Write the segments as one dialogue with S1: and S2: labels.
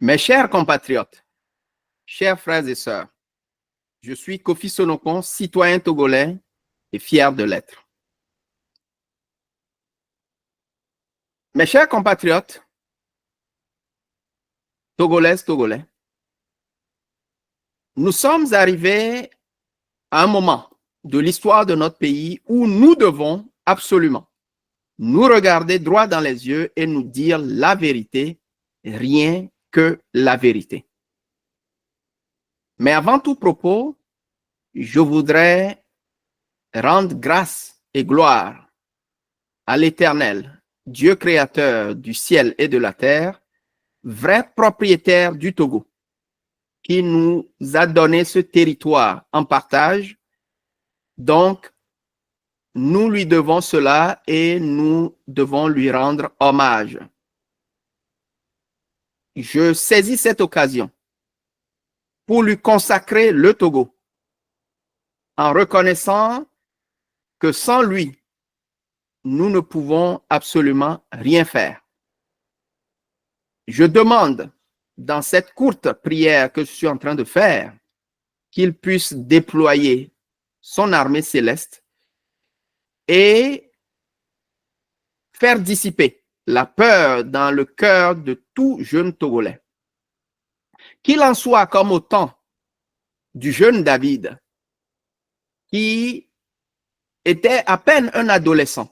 S1: Mes chers compatriotes, chers frères et sœurs, je suis Kofi Sonokon, citoyen togolais et fier de l'être. Mes chers compatriotes, togolaises, togolais, nous sommes arrivés à un moment de l'histoire de notre pays où nous devons absolument nous regarder droit dans les yeux et nous dire la vérité, rien que la vérité. Mais avant tout propos, je voudrais rendre grâce et gloire à l'Éternel, Dieu créateur du ciel et de la terre, vrai propriétaire du Togo, qui nous a donné ce territoire en partage. Donc, nous lui devons cela et nous devons lui rendre hommage. Je saisis cette occasion pour lui consacrer le Togo, en reconnaissant que sans lui, nous ne pouvons absolument rien faire. Je demande, dans cette courte prière que je suis en train de faire, qu'il puisse déployer son armée céleste et faire dissiper la peur dans le cœur de tout jeune Togolais. Qu'il en soit comme au temps du jeune David, qui était à peine un adolescent,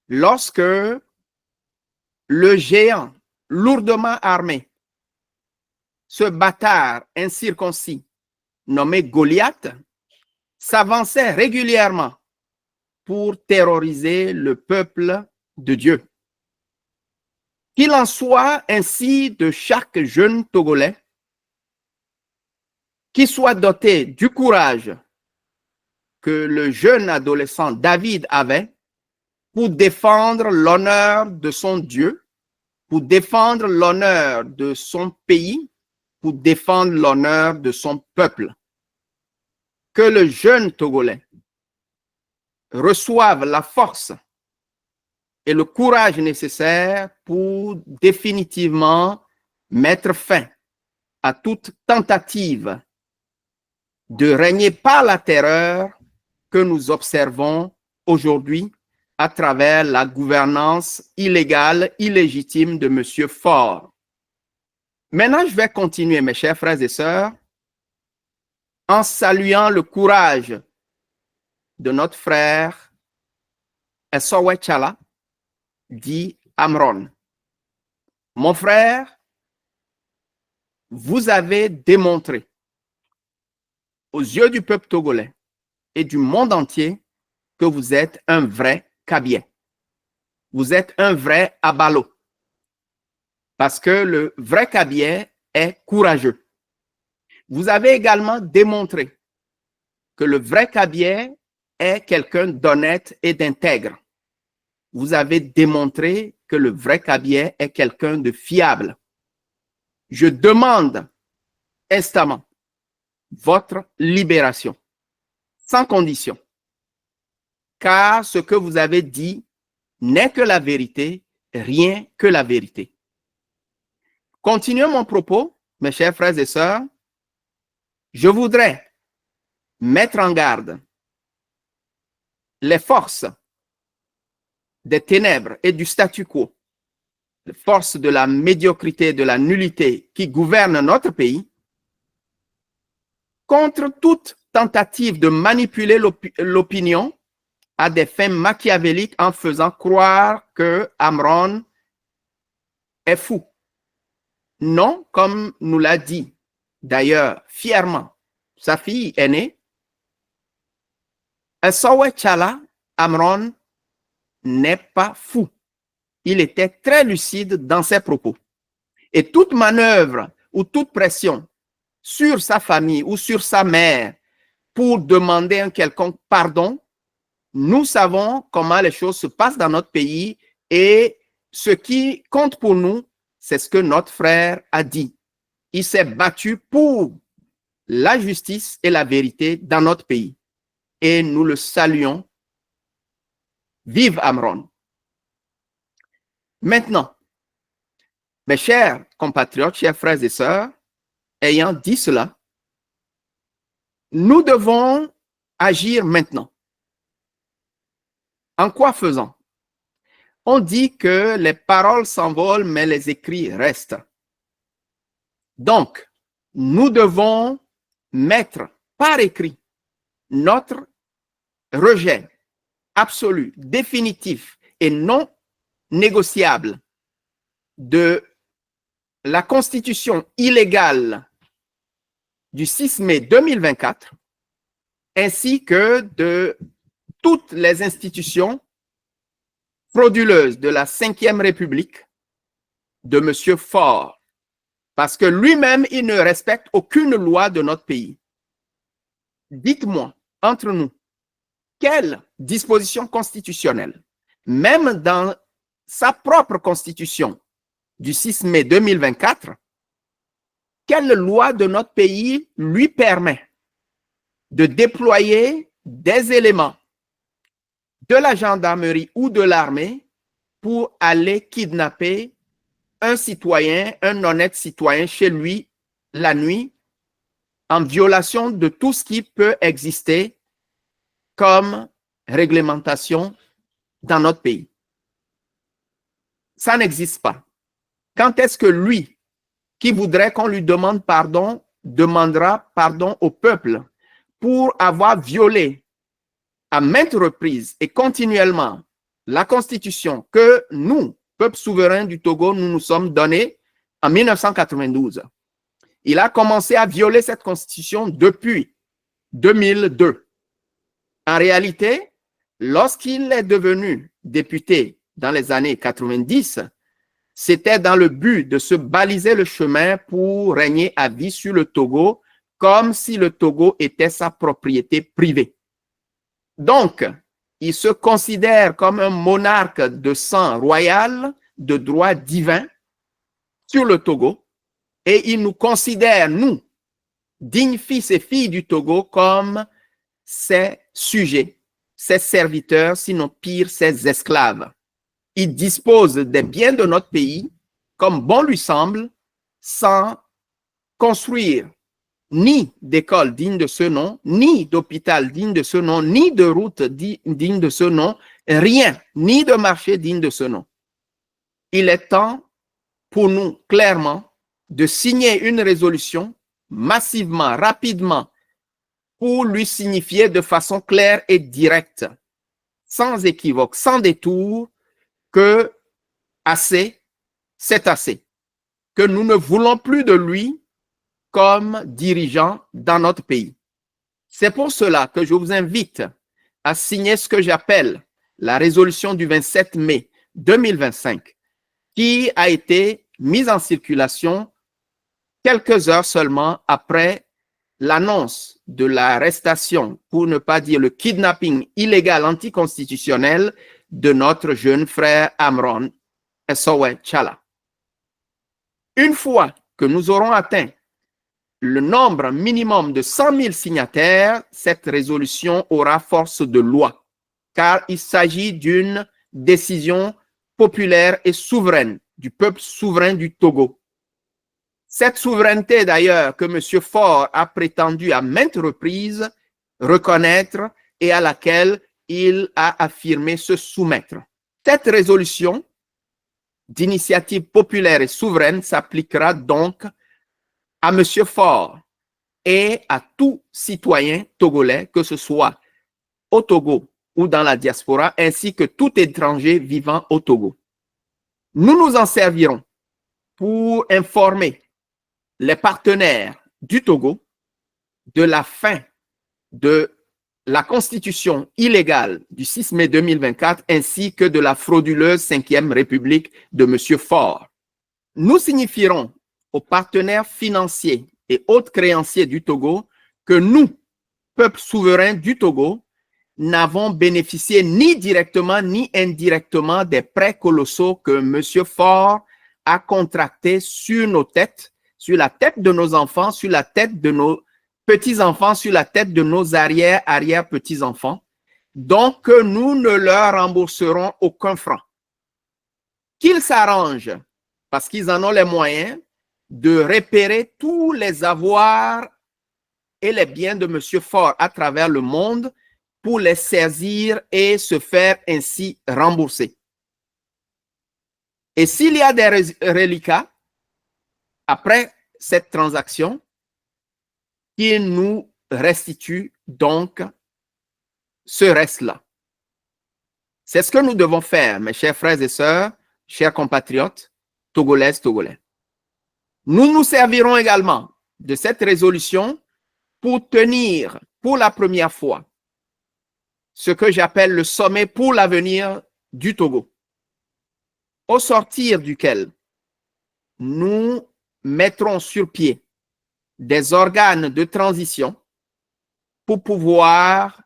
S1: lorsque le géant lourdement armé, ce bâtard incirconcis nommé Goliath, s'avançait régulièrement pour terroriser le peuple de Dieu. Qu'il en soit ainsi de chaque jeune Togolais qui soit doté du courage que le jeune adolescent David avait pour défendre l'honneur de son Dieu, pour défendre l'honneur de son pays, pour défendre l'honneur de son peuple. Que le jeune Togolais reçoive la force et le courage nécessaire pour définitivement mettre fin à toute tentative de régner par la terreur que nous observons aujourd'hui à travers la gouvernance illégale, illégitime de M. Faure. Maintenant, je vais continuer, mes chers frères et sœurs, en saluant le courage de notre frère Essowe Tchala, dit Amron. Mon frère, vous avez démontré aux yeux du peuple togolais et du monde entier que vous êtes un vrai Kabien. Vous êtes un vrai Abalo. Parce que le vrai Kabien est courageux. Vous avez également démontré que le vrai Kabien est quelqu'un d'honnête et d'intègre. Vous avez démontré que le vrai Kabien est quelqu'un de fiable. Je demande instamment votre libération, sans condition, car ce que vous avez dit n'est que la vérité, rien que la vérité. Continuons mon propos, mes chers frères et sœurs. Je voudrais mettre en garde les forces des ténèbres et du statu quo, les forces de la médiocrité, de la nullité qui gouvernent notre pays, contre toute tentative de manipuler l'opinion à des fins machiavéliques en faisant croire que Amron est fou. Non, comme nous l'a dit d'ailleurs fièrement sa fille aînée, Essowe Tchala, Amron n'est pas fou. Il était très lucide dans ses propos. Et toute manœuvre ou toute pression sur sa famille ou sur sa mère pour demander un quelconque pardon, nous savons comment les choses se passent dans notre pays et ce qui compte pour nous, c'est ce que notre frère a dit. Il s'est battu pour la justice et la vérité dans notre pays. Et nous le saluons. Vive Amron. Maintenant, Mes chers compatriotes, chers frères et sœurs, ayant dit cela, nous devons agir maintenant. En quoi faisant? On dit que les paroles s'envolent, mais les écrits restent. Donc, nous devons mettre par écrit notre rejet absolu, définitif et non négociable de la constitution illégale du 6 mai 2024, ainsi que de toutes les institutions frauduleuses de la 5e République de M. Faure, parce que lui-même, il ne respecte aucune loi de notre pays. Dites-moi, entre nous, quelle disposition constitutionnelle, même dans sa propre constitution du 6 mai 2024, quelle loi de notre pays lui permet de déployer des éléments de la gendarmerie ou de l'armée pour aller kidnapper un citoyen, un honnête citoyen chez lui la nuit, en violation de tout ce qui peut exister comme réglementation dans notre pays. Ça n'existe pas. Quand est-ce que lui, qui voudrait qu'on lui demande pardon, demandera pardon au peuple pour avoir violé à maintes reprises et continuellement la Constitution que nous, peuple souverain du Togo, nous nous sommes donnés en 1992. Il a commencé à violer cette Constitution depuis 2002. En réalité, lorsqu'il est devenu député dans les années 90, c'était dans le but de se baliser le chemin pour régner à vie sur le Togo, comme si le Togo était sa propriété privée. Donc, il se considère comme un monarque de sang royal, de droit divin, sur le Togo, et il nous considère, nous, dignes fils et filles du Togo, comme ses sujets, ses serviteurs, sinon pire, ses esclaves. Il dispose des biens de notre pays comme bon lui semble, sans construire ni d'école digne de ce nom, ni d'hôpital digne de ce nom, ni de route digne de ce nom, rien, ni de marché digne de ce nom. Il est temps pour nous, clairement, de signer une résolution massivement, rapidement, pour lui signifier de façon claire et directe, sans équivoque, sans détour, que assez, c'est assez, que nous ne voulons plus de lui comme dirigeant dans notre pays. C'est pour cela que je vous invite à signer ce que j'appelle la résolution du 27 mai 2025, qui a été mise en circulation quelques heures seulement après l'annonce de l'arrestation, pour ne pas dire le kidnapping illégal anticonstitutionnel de notre jeune frère Amron Essowe Tchala. Une fois que nous aurons atteint le nombre minimum de 100 000 signataires, cette résolution aura force de loi, car il s'agit d'une décision populaire et souveraine du peuple souverain du Togo. Cette souveraineté, d'ailleurs, que M. Faure a prétendu à maintes reprises reconnaître et à laquelle il a affirmé se soumettre. Cette résolution d'initiative populaire et souveraine s'appliquera donc à M. Faure et à tout citoyen togolais, que ce soit au Togo ou dans la diaspora, ainsi que tout étranger vivant au Togo. Nous nous en servirons pour informer les partenaires du Togo de la fin de la constitution illégale du 6 mai 2024 ainsi que de la frauduleuse 5e République de M. Faure. Nous signifierons aux partenaires financiers et autres créanciers du Togo que nous, peuple souverain du Togo, n'avons bénéficié ni directement ni indirectement des prêts colossaux que M. Faure a contractés sur nos têtes, sur la tête de nos enfants, sur la tête de nos petits-enfants, sur la tête de nos arrière-petits-enfants, donc nous ne leur rembourserons aucun franc. Qu'ils s'arrangent parce qu'ils en ont les moyens de repérer tous les avoirs et les biens de M. Faure à travers le monde pour les saisir et se faire ainsi rembourser. Et s'il y a des reliquats, après cette transaction, qu'il nous restitue donc ce reste-là. C'est ce que nous devons faire, mes chers frères et sœurs, chers compatriotes, togolaises, togolais. Nous nous servirons également de cette résolution pour tenir pour la première fois ce que j'appelle le sommet pour l'avenir du Togo, au sortir duquel nous mettrons sur pied des organes de transition pour pouvoir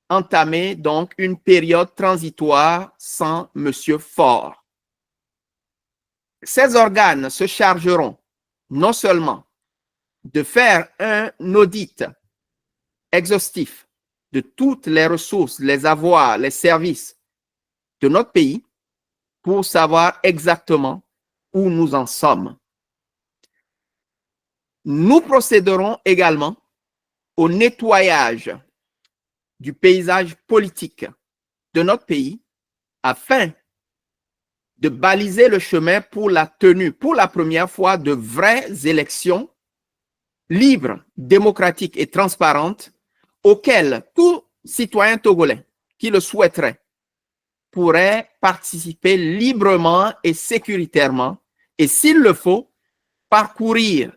S1: entamer donc une période transitoire sans M. Faure. Ces organes se chargeront non seulement de faire un audit exhaustif de toutes les ressources, les avoirs, les services de notre pays pour savoir exactement où nous en sommes. Nous procéderons également au nettoyage du paysage politique de notre pays afin de baliser le chemin pour la tenue, pour la première fois, de vraies élections libres, démocratiques et transparentes auxquelles tout citoyen togolais qui le souhaiterait pourrait participer librement et sécuritairement et, s'il le faut, parcourir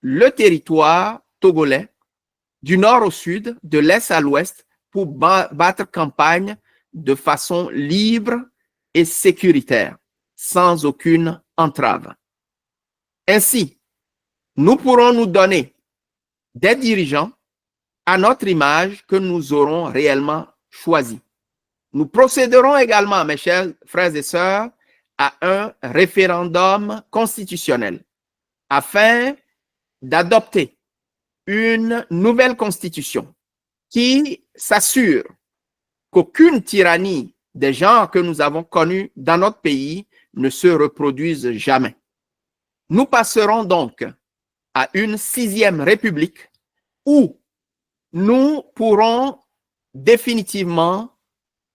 S1: le territoire togolais du nord au sud, de l'est à l'ouest, pour battre campagne de façon libre et sécuritaire, sans aucune entrave. Ainsi, nous pourrons nous donner des dirigeants à notre image que nous aurons réellement choisis. Nous procéderons également, mes chers frères et sœurs, à un référendum constitutionnel afin d'adopter une nouvelle constitution qui s'assure qu'aucune tyrannie des genres que nous avons connus dans notre pays ne se reproduise jamais. Nous passerons donc à une 6e république où nous pourrons définitivement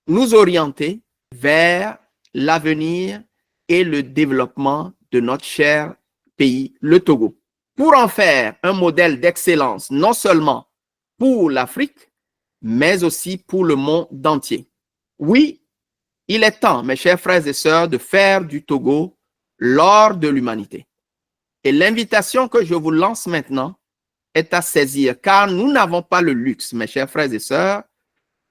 S1: nous orienter vers l'avenir et le développement de notre cher pays, le Togo, pour en faire un modèle d'excellence, non seulement pour l'Afrique, mais aussi pour le monde entier. Oui, il est temps, mes chers frères et sœurs, de faire du Togo l'or de l'humanité. Et l'invitation que je vous lance maintenant est à saisir, car nous n'avons pas le luxe, mes chers frères et sœurs,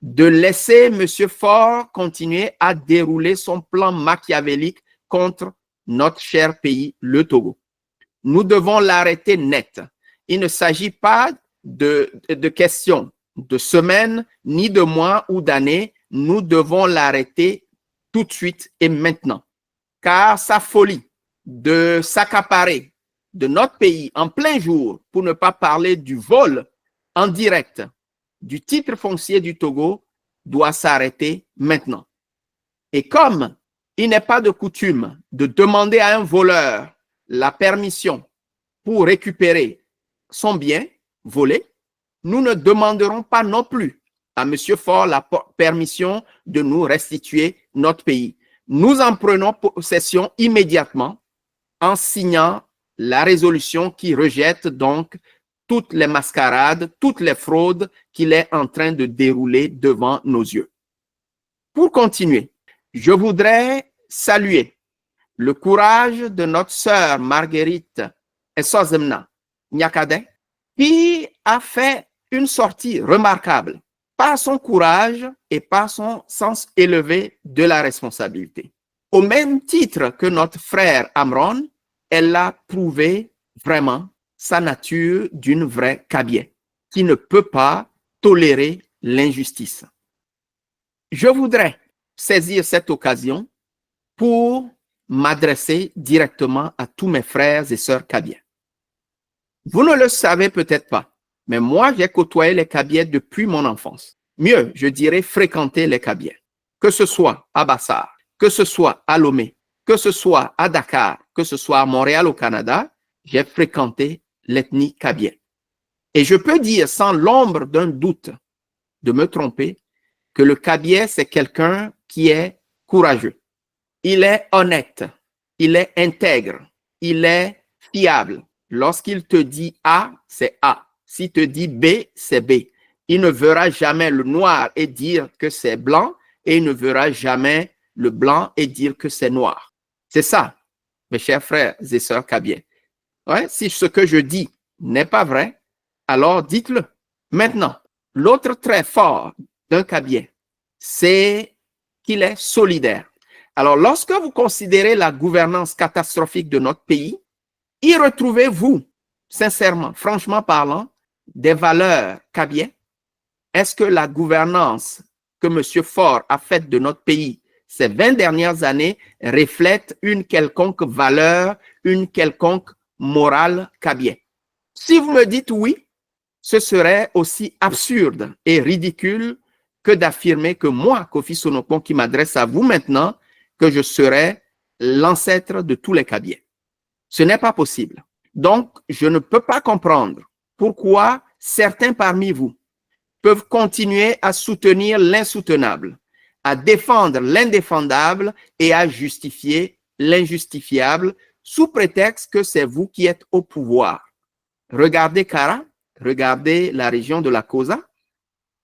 S1: de laisser M. Faure continuer à dérouler son plan machiavélique contre notre cher pays, le Togo. Nous devons l'arrêter net. Il ne s'agit pas de questions de semaines, ni de mois ou d'années. Nous devons l'arrêter tout de suite et maintenant. Car sa folie de s'accaparer de notre pays en plein jour, pour ne pas parler du vol en direct du titre foncier du Togo, doit s'arrêter maintenant. Et comme il n'est pas de coutume de demander à un voleur la permission pour récupérer son bien volé, nous ne demanderons pas non plus à M. Faure la permission de nous restituer notre pays. Nous en prenons possession immédiatement en signant la résolution qui rejette donc toutes les mascarades, toutes les fraudes qu'il est en train de dérouler devant nos yeux. Pour continuer, je voudrais saluer le courage de notre sœur Marguerite Essozemna Nyakade, qui a fait une sortie remarquable par son courage et par son sens élevé de la responsabilité. Au même titre que notre frère Amron, elle a prouvé vraiment sa nature d'une vraie Kabye, qui ne peut pas tolérer l'injustice. Je voudrais saisir cette occasion pour m'adresser directement à tous mes frères et sœurs Kabyens. Vous ne le savez peut-être pas, mais moi, j'ai côtoyé les Kabyens depuis mon enfance. Mieux, je dirais fréquenter les Kabyens, que ce soit à Bassar, que ce soit à Lomé, que ce soit à Dakar, que ce soit à Montréal au Canada, j'ai fréquenté l'ethnie kabien. Et je peux dire sans l'ombre d'un doute de me tromper que le kabien, c'est quelqu'un qui est courageux. Il est honnête, il est intègre, il est fiable. Lorsqu'il te dit A, c'est A. S'il te dit B, c'est B. Il ne verra jamais le noir et dire que c'est blanc, et il ne verra jamais le blanc et dire que c'est noir. C'est ça, mes chers frères et sœurs kabiens. Ouais, si ce que je dis n'est pas vrai, alors dites-le. Maintenant, l'autre trait fort d'un kabien, c'est qu'il est solidaire. Alors, lorsque vous considérez la gouvernance catastrophique de notre pays, y retrouvez-vous, sincèrement, franchement parlant, des valeurs kabiens? Est-ce que la gouvernance que M. Faure a faite de notre pays ces 20 dernières années reflète une quelconque valeur, une quelconque morale kabien? Si vous me dites oui, ce serait aussi absurde et ridicule que d'affirmer que moi, Kofi Sonopon, qui m'adresse à vous maintenant, que je serais l'ancêtre de tous les kabiens. Ce n'est pas possible. Donc, je ne peux pas comprendre pourquoi certains parmi vous peuvent continuer à soutenir l'insoutenable, à défendre l'indéfendable et à justifier l'injustifiable sous prétexte que c'est vous qui êtes au pouvoir. Regardez Kara, regardez la région de la Kosa.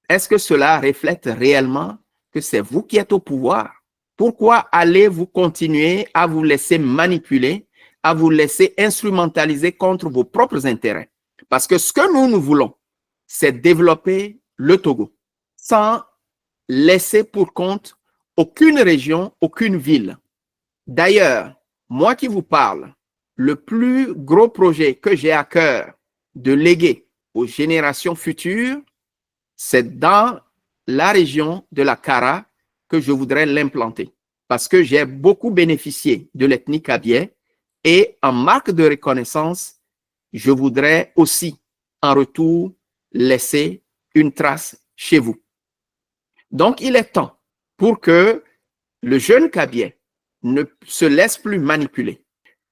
S1: Est-ce que cela reflète réellement que c'est vous qui êtes au pouvoir? Pourquoi allez-vous continuer à vous laisser manipuler, à vous laisser instrumentaliser contre vos propres intérêts? Parce que ce que nous voulons, c'est développer le Togo sans laisser pour compte aucune région, aucune ville. D'ailleurs, moi qui vous parle, le plus gros projet que j'ai à cœur de léguer aux générations futures, c'est dans la région de la Kara que je voudrais l'implanter. Parce que j'ai beaucoup bénéficié de l'ethnie kabien et en marque de reconnaissance, je voudrais aussi en retour laisser une trace chez vous. Donc, il est temps pour que le jeune kabien ne se laisse plus manipuler,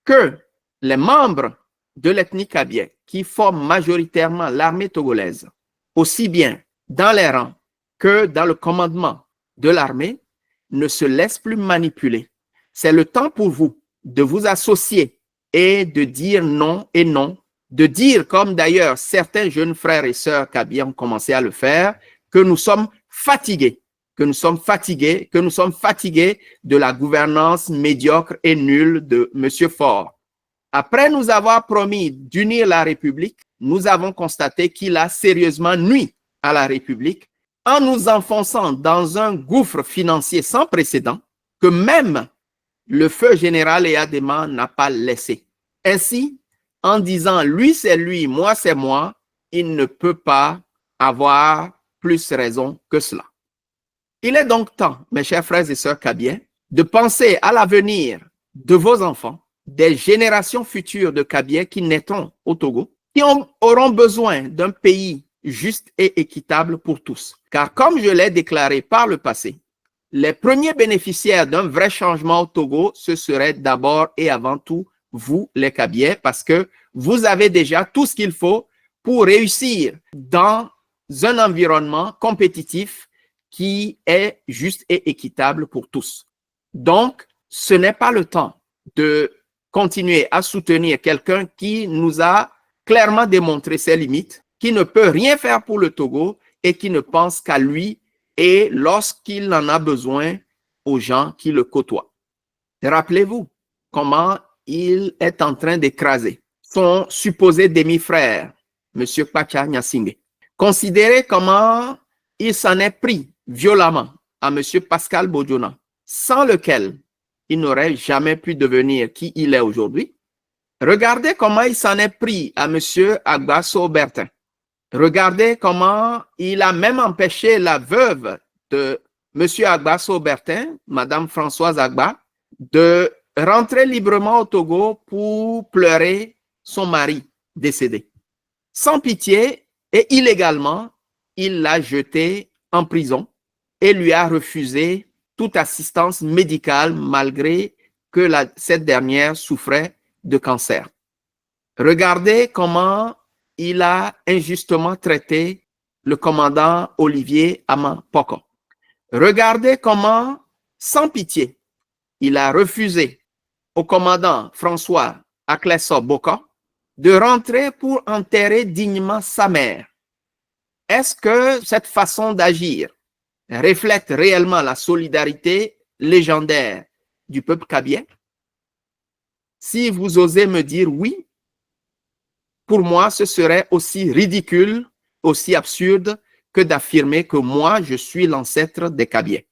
S1: que les membres de l'ethnie kabien qui forment majoritairement l'armée togolaise, aussi bien dans les rangs que dans le commandement de l'armée, ne se laissent plus manipuler. C'est le temps pour vous de vous associer et de dire non et non, de dire, comme d'ailleurs certains jeunes frères et sœurs kabiens ont commencé à le faire, que nous sommes fatigués, que nous sommes fatigués de la gouvernance médiocre et nulle de M. Faure. Après nous avoir promis d'unir la République, nous avons constaté qu'il a sérieusement nui à la République en nous enfonçant dans un gouffre financier sans précédent que même le feu général Eyadema n'a pas laissé. Ainsi, en disant lui c'est lui, moi c'est moi, il ne peut pas avoir plus raison que cela. Il est donc temps, mes chers frères et sœurs kabiens, de penser à l'avenir de vos enfants, des générations futures de kabiens qui naîtront au Togo, qui auront besoin d'un pays juste et équitable pour tous. Car comme je l'ai déclaré par le passé, les premiers bénéficiaires d'un vrai changement au Togo, ce serait d'abord et avant tout vous, les kabiens, parce que vous avez déjà tout ce qu'il faut pour réussir dans un environnement compétitif qui est juste et équitable pour tous. Donc, ce n'est pas le temps de continuer à soutenir quelqu'un qui nous a clairement démontré ses limites, qui ne peut rien faire pour le Togo et qui ne pense qu'à lui et lorsqu'il en a besoin aux gens qui le côtoient. Rappelez-vous comment il est en train d'écraser son supposé demi-frère, M. Pacha Nyasingue. Considérez comment il s'en est pris violemment à M. Pascal Bodjona, sans lequel il n'aurait jamais pu devenir qui il est aujourd'hui. Regardez comment il s'en est pris à M. Agbasso Bertin. Regardez comment il a même empêché la veuve de M. Agbasso Bertin, Mme Françoise Agba, de rentrer librement au Togo pour pleurer son mari décédé. Sans pitié et illégalement, il l'a jeté en prison et lui a refusé toute assistance médicale malgré que cette dernière souffrait de cancer. Regardez comment il a injustement traité le commandant Olivier Amapoko. Regardez comment, sans pitié, il a refusé au commandant François Akleso Boka de rentrer pour enterrer dignement sa mère. Est-ce que cette façon d'agir reflète réellement la solidarité légendaire du peuple kabien? Si vous osez me dire oui, pour moi, ce serait aussi ridicule, aussi absurde que d'affirmer que moi, je suis l'ancêtre des Kabyais.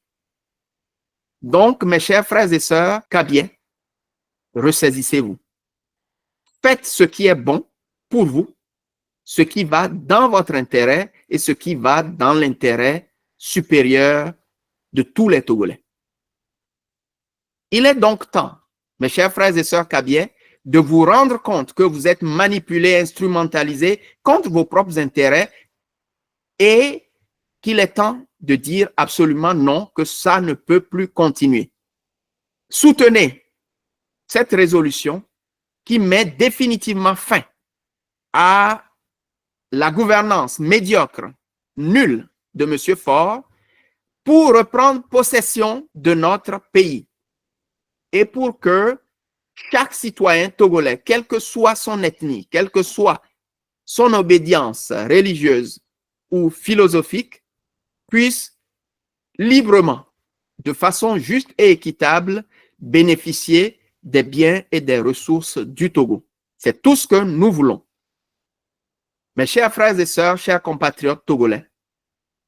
S1: Donc, mes chers frères et sœurs Kabyais, ressaisissez-vous. Faites ce qui est bon pour vous, ce qui va dans votre intérêt et ce qui va dans l'intérêt supérieur de tous les Togolais. Il est donc temps, mes chers frères et sœurs Kabyais, de vous rendre compte que vous êtes manipulés, instrumentalisés contre vos propres intérêts et qu'il est temps de dire absolument non, que ça ne peut plus continuer. Soutenez cette résolution qui met définitivement fin à la gouvernance médiocre, nulle de M. Faure pour reprendre possession de notre pays et pour que chaque citoyen togolais, quelle que soit son ethnie, quelle que soit son obédience religieuse ou philosophique, puisse librement, de façon juste et équitable, bénéficier des biens et des ressources du Togo. C'est tout ce que nous voulons. Mes chers frères et sœurs, chers compatriotes togolais,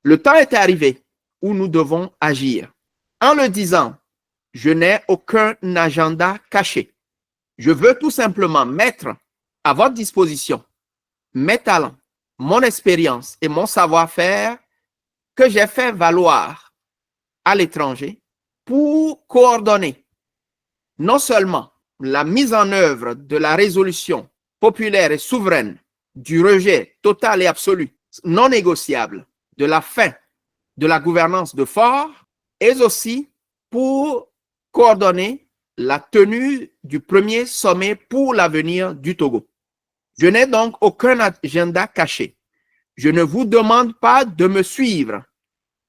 S1: le temps est arrivé où nous devons agir. En le disant, je n'ai aucun agenda caché. Je veux tout simplement mettre à votre disposition mes talents, mon expérience et mon savoir-faire que j'ai fait valoir à l'étranger pour coordonner non seulement la mise en œuvre de la résolution populaire et souveraine du rejet total et absolu, non négociable, de la fin de la gouvernance de Faure, et aussi pour coordonner la tenue du premier sommet pour l'avenir du Togo. Je n'ai donc aucun agenda caché. Je ne vous demande pas de me suivre.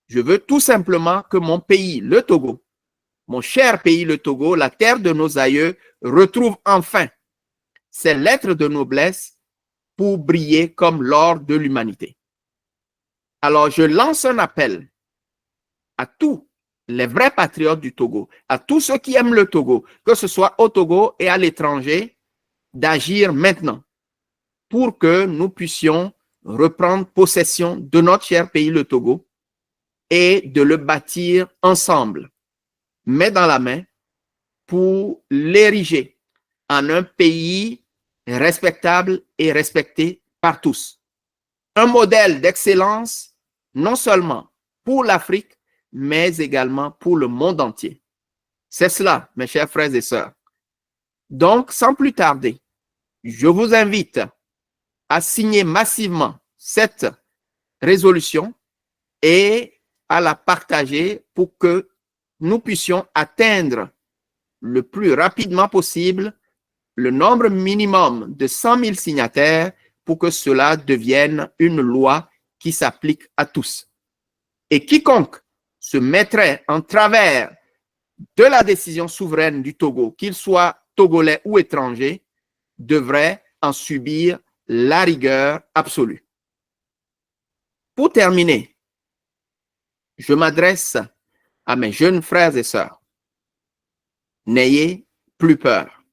S1: Je veux tout simplement que mon pays, le Togo, mon cher pays, le Togo, la terre de nos aïeux, retrouve enfin ses lettres de noblesse pour briller comme l'or de l'humanité. Alors, je lance un appel à tous les vrais patriotes du Togo, à tous ceux qui aiment le Togo, que ce soit au Togo et à l'étranger, d'agir maintenant pour que nous puissions reprendre possession de notre cher pays, le Togo, et de le bâtir ensemble, main dans la main, pour l'ériger en un pays respectable et respecté par tous. Un modèle d'excellence, non seulement pour l'Afrique, mais également pour le monde entier. C'est cela, mes chers frères et sœurs. Donc, sans plus tarder, je vous invite à signer massivement cette résolution et à la partager pour que nous puissions atteindre le plus rapidement possible le nombre minimum de 100 000 signataires pour que cela devienne une loi qui s'applique à tous. Et quiconque se mettrait en travers de la décision souveraine du Togo, qu'il soit togolais ou étranger, devrait en subir la rigueur absolue. Pour terminer, je m'adresse à mes jeunes frères et sœurs. N'ayez plus peur.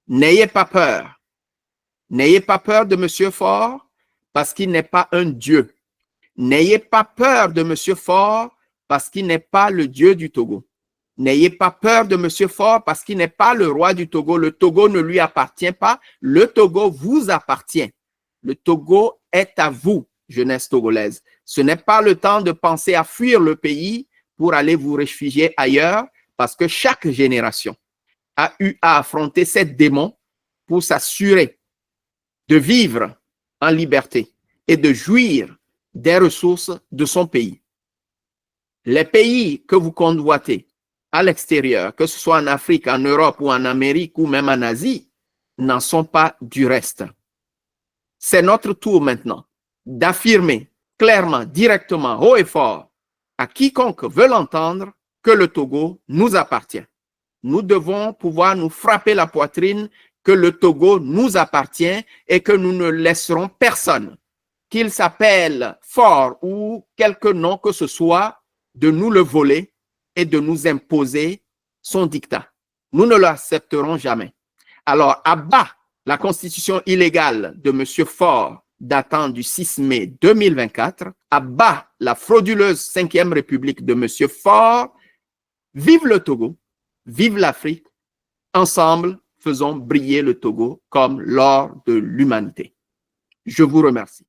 S1: N'ayez pas peur. N'ayez pas peur de M. Faure parce qu'il n'est pas un Dieu. N'ayez pas peur de M. Faure parce qu'il n'est pas le Dieu du Togo. N'ayez pas peur de M. Faure parce qu'il n'est pas le roi du Togo. Le Togo ne lui appartient pas. Le Togo vous appartient. Le Togo est à vous, jeunesse togolaise. Ce n'est pas le temps de penser à fuir le pays pour aller vous réfugier ailleurs parce que chaque génération a eu à affronter ces démons pour s'assurer de vivre en liberté et de jouir des ressources de son pays. Les pays que vous convoitez à l'extérieur, que ce soit en Afrique, en Europe ou en Amérique ou même en Asie, n'en sont pas du reste. C'est notre tour maintenant d'affirmer clairement, directement, haut et fort, à quiconque veut l'entendre, que le Togo nous appartient. Nous devons pouvoir nous frapper la poitrine que le Togo nous appartient et que nous ne laisserons personne, qu'il s'appelle fort ou quelque nom que ce soit, de nous le voler et de nous imposer son dictat. Nous ne l'accepterons jamais. Alors, à bas la constitution illégale de M. Faure datant du 6 mai 2024, à bas la frauduleuse 5e République de M. Faure. Vive le Togo, vive l'Afrique. Ensemble, faisons briller le Togo comme l'or de l'humanité. Je vous remercie.